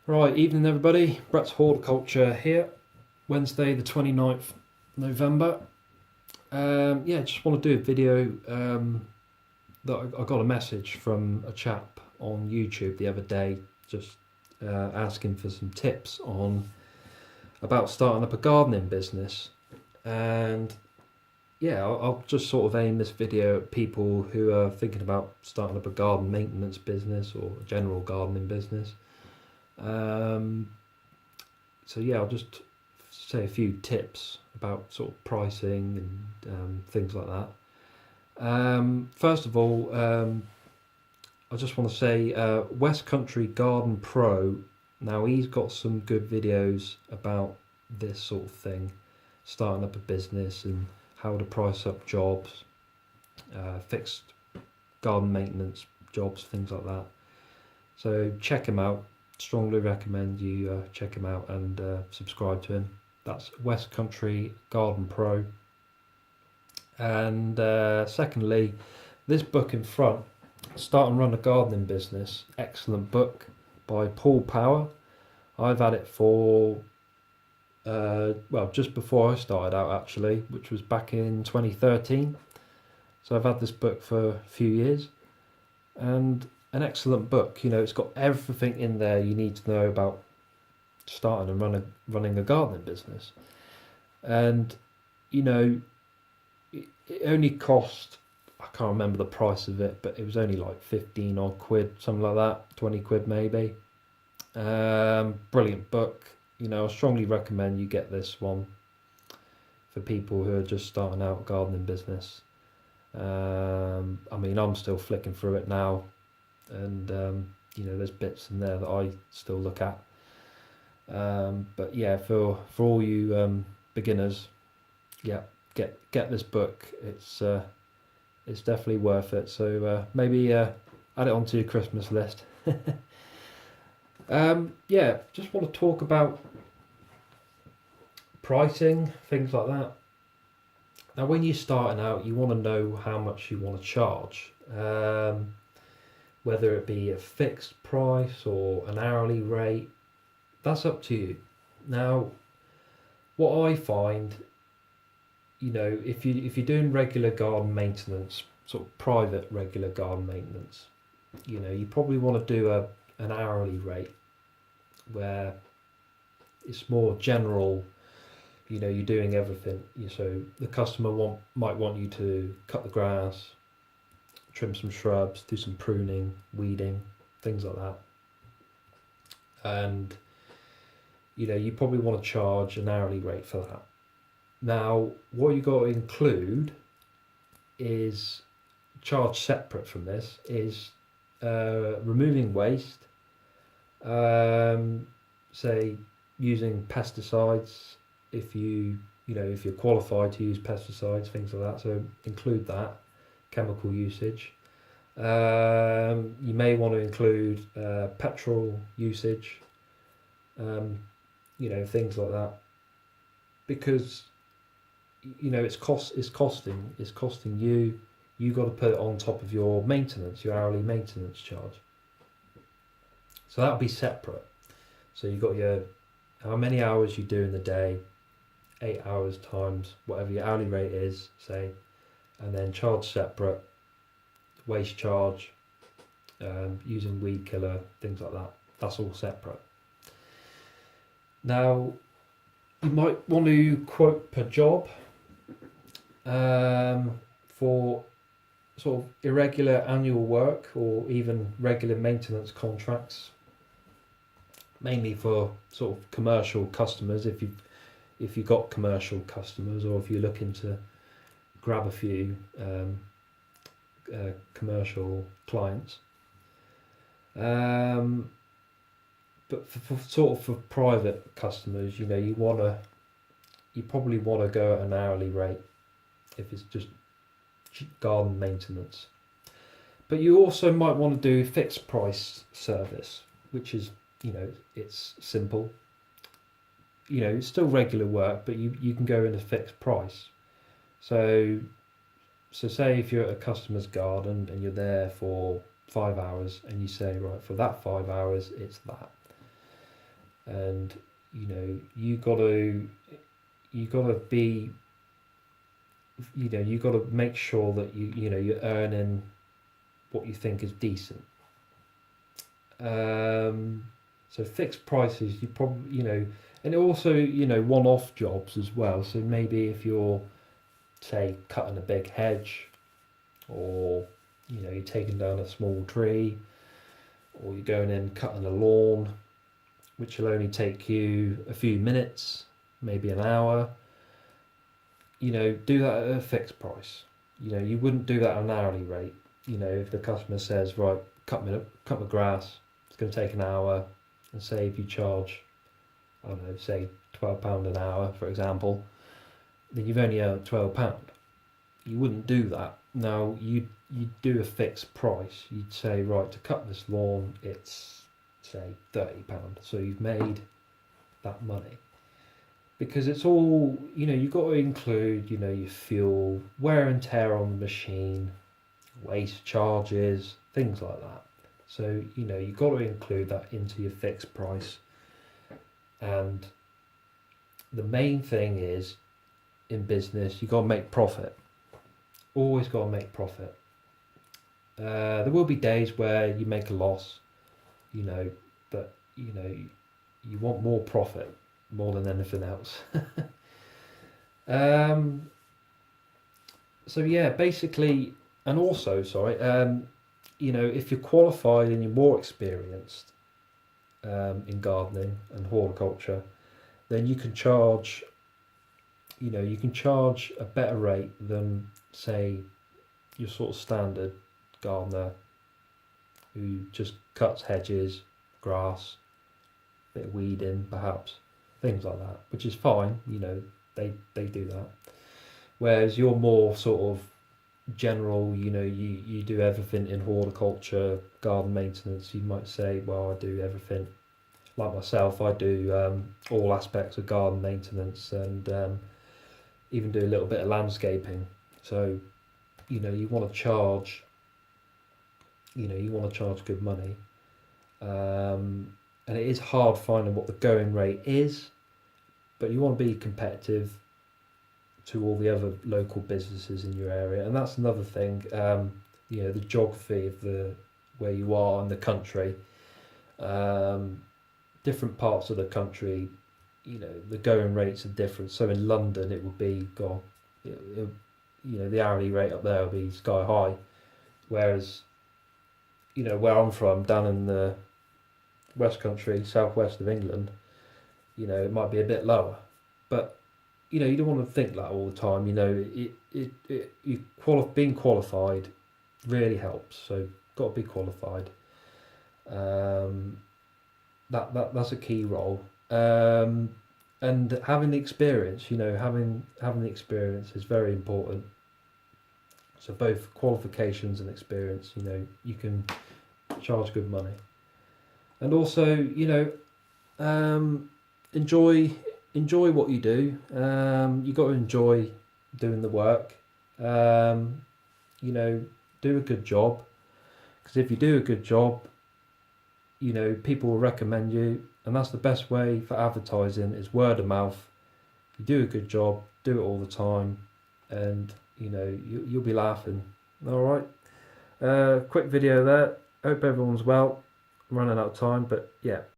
Right, evening everybody. Brett's Horticulture here. Wednesday the 29th November. Yeah, just want to do a video that I got a message from a chap on YouTube the other day, just asking for some tips on about starting up a gardening business. And yeah, I'll just sort of aim this video at people who are thinking about starting up a garden maintenance business or a general gardening business. So yeah, I'll just say a few tips about sort of pricing and things like that. First of all, I just want to say West Country Garden Pro. Now he's got some good videos about this sort of thing, starting up a business and how to price up jobs, fixed garden maintenance jobs, things like that. So check him out. Strongly recommend you check him out and subscribe to him. That's West Country Garden Pro. And secondly, this book in front, Start and Run a Gardening Business, excellent book by Paul Power. I've had it for well, just before I started out actually, which was back in 2013. So I've had this book for a few years, and an excellent book. You know, it's got everything in there you need to know about starting and running a gardening business. And you know, it only cost, I can't remember the price of it, but it was only like 15 odd quid, something like that, 20 quid maybe. Brilliant book. You know, I strongly recommend you get this one for people who are just starting out a gardening business. I mean, I'm still flicking through it now, and you know, there's bits in there that I still look at. But yeah, for all you beginners, yeah, get this book. It's definitely worth it. So maybe add it onto your Christmas list. Yeah, just want to talk about pricing, things like that. Now, when you're starting out, you want to know how much you want to charge, whether it be a fixed price or an hourly rate. That's up to you. Now, what I find, you know, if you're doing regular garden maintenance, sort of private regular garden maintenance, you know, you probably want to do an hourly rate where it's more general. You know, you're doing everything. So the customer might want you to cut the grass, trim some shrubs, do some pruning, weeding, things like that. And you know, you probably want to charge an hourly rate for that. Now, what you got to include is, charge separate from this, is removing waste, say using pesticides if if you're qualified to use pesticides, things like that. So include that, chemical usage. You may want to include petrol usage, you know, things like that, because you know it's costing you. You got to put it on top of your maintenance, your hourly maintenance charge. So that'll be separate. So you've got your how many hours you do in the day, 8 hours times whatever your hourly rate is, say, and then charge separate, waste charge, using weed killer, things like that. That's all separate. Now, you might want to quote per job for sort of irregular annual work or even regular maintenance contracts, mainly for sort of commercial customers. If you've got commercial customers, or if you're looking to grab a few commercial clients. But for private customers, you know, you probably want to go at an hourly rate if it's just garden maintenance. But you also might want to do fixed price service, which is, you know, it's simple. You know, it's still regular work, but you can go in a fixed price. So say if you're at a customer's garden and you're there for 5 hours, and you say, right, for that 5 hours it's that. and you gotta be, you gotta make sure that you're earning what you think is decent. So fixed prices, you probably, and also, one-off jobs as well. So maybe if you're, say, cutting a big hedge, or, you're taking down a small tree, or you're going in cutting a lawn, which will only take you a few minutes, maybe an hour, do that at a fixed price. You wouldn't do that at an hourly rate. If the customer says, right, cut my grass, it's going to take an hour, and say if you charge, I don't know, say £12 an hour, for example, then you've only earned £12. You wouldn't do that. Now, you'd do a fixed price. You'd say, right, to cut this lawn, it's, say, £30. So you've made that money. Because it's all, you've got to include, your fuel, wear and tear on the machine, waste charges, things like that. So, you've got to include that into your fixed price. And the main thing is, in business, you've got to make profit. Always got to make profit. There will be days where you make a loss, but, you want more profit more than anything else. So yeah, basically, and also, sorry, if you're qualified and you're more experienced in gardening and horticulture, then you can charge, a better rate than, say, your sort of standard gardener who just cuts hedges, grass, bit of weeding perhaps, things like that, which is fine, they do that. Whereas you're more sort of general, you do everything in horticulture, garden maintenance. You might say, well, I do everything. Like myself, I do all aspects of garden maintenance, and even do a little bit of landscaping. So, you want to charge, good money. And it is hard finding what the going rate is, but you want to be competitive to all the other local businesses in your area. And that's another thing, the geography of where you are in the country. Different parts of the country, the going rates are different. So in London, it would be, the hourly rate up there will be sky high. Whereas, where I'm from, down in the West Country, southwest of England, it might be a bit lower. But you don't want to think that all the time. Being qualified really helps. So got to be qualified. That's a key role. And having the experience, having the experience is very important. So both qualifications and experience, you can charge good money. And also, enjoy what you do. You got to enjoy doing the work. Do a good job, because if you do a good job, people will recommend you, and that's the best way for advertising, is word of mouth. You do a good job, do it all the time, and you'll be laughing. All right, quick video there. Hope everyone's well. I'm running out of time, but yeah.